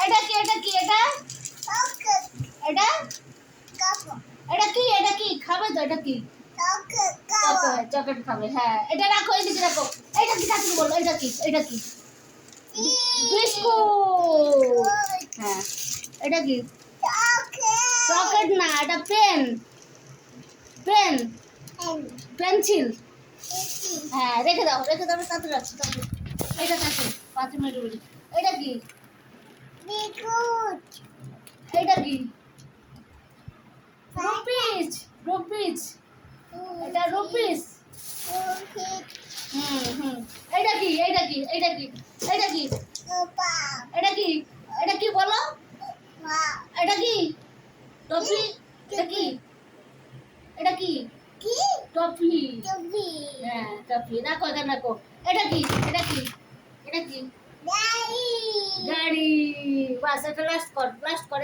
এটা কি এটা কি এটা এটা এটা কি খাবে তো এটা কি চকলেট খাবে হ্যাঁ এটা রাখো এদিকে রাখো এটা কি কাকে বলো এটা কি বিস্কুট হ্যাঁ এটা কি চকলেট না এটা পেন পেন পেন্সিল হ্যাঁ রেখে দাও তাড়াতাড়ি রাখছি এটা কাছে 5 মিনিট বলি এটা কি এটা কি রুপিস এটা রুপিস এটা কি এটা কি এটা কি এটা কি এটা কি এটা কি বলো এটা কি টফি এটা কি এটা কি টফি হ্যাঁ টফি রাখো এখানে রাখো এটা কি এটা কি এটা কি গাড়ি বাস এটা লাস্ট কর